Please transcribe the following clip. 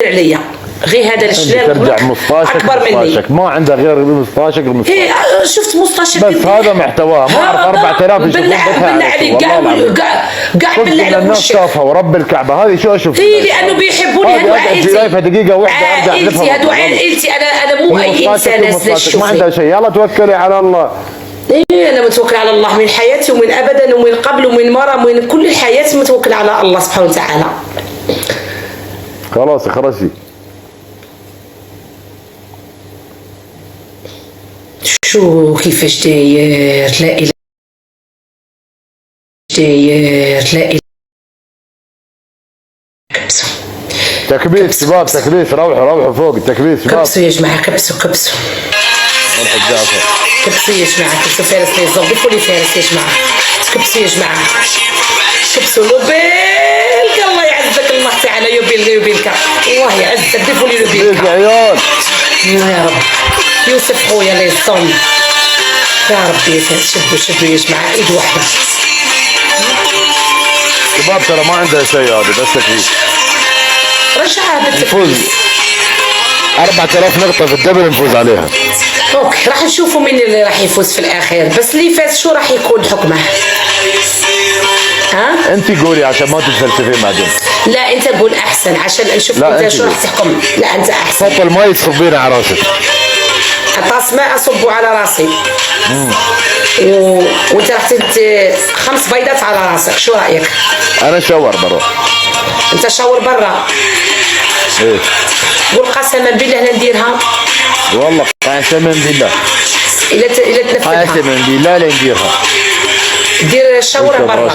عليا غير هذا الشلال ترجع 15 اكبر مني. ما عنده غير 15 ايه شفت 15 بس هذا محتواه. ما اعرف 4000 يشوفون بالله عليك كاع بالله عليك الناس شافها ورب الكعبه هذه شو اشوف. اي لانه بيحبوني هذو عائلتي. دقيقه واحده ارجع عائلتي هذو عائلتي. انا مو اي انسان ناس ما عندها شيء. يلا توكلي على الله. ايه انا متوكل على الله من حياتي ومن ابدا ومن قبل ومن مرة ومن كل الحياه متوكل على الله سبحانه وتعالى. خلاص خرجي. شو كيفاش داير؟ لا اله داير لا اله. كبسوا تكبيس شباب تكبيس. روحوا فوق التكبيس شباب. كبسوا يا جماعه كبسوا كبسوا يا جماعه كبسوا فارس لي الزوم. ضيفوا لي فارس يا جماعه. كبسوا يا جماعه كبسوا لوبيلك. الله يعزك الله تعالى يوبيلك الله يعزك. ضيفوا لي لوبيلك يا عيال يا رب. يوسف خويا لي الزوم يا ربي. شدوا يا جماعه ايد واحده. شباب ترى ما عندها شيء هذا بس تكبيس. رجعها نفوز 4000 نقطة في الدبل نفوز عليها. اوكي راح نشوفوا مين اللي راح يفوز في الاخير. بس اللي فاز شو راح يكون حكمه؟ ها؟ انت قولي عشان ما تتفلسفين بعدين. لا انت قول احسن عشان نشوف انت شو راح تحكم. لا انت احسن. فضل الماء تصبينه على راسك. طاس ماء اصبه على راسي. وانت راح 5 بيضات على راسك. شو رايك؟ انا شاور بروح. انت شاور برا. ايه قول قسما بالله لا نديرها. والله قسما بالله. الا تنفذها. قسما بالله لا نديرها. دير الشاورة برا.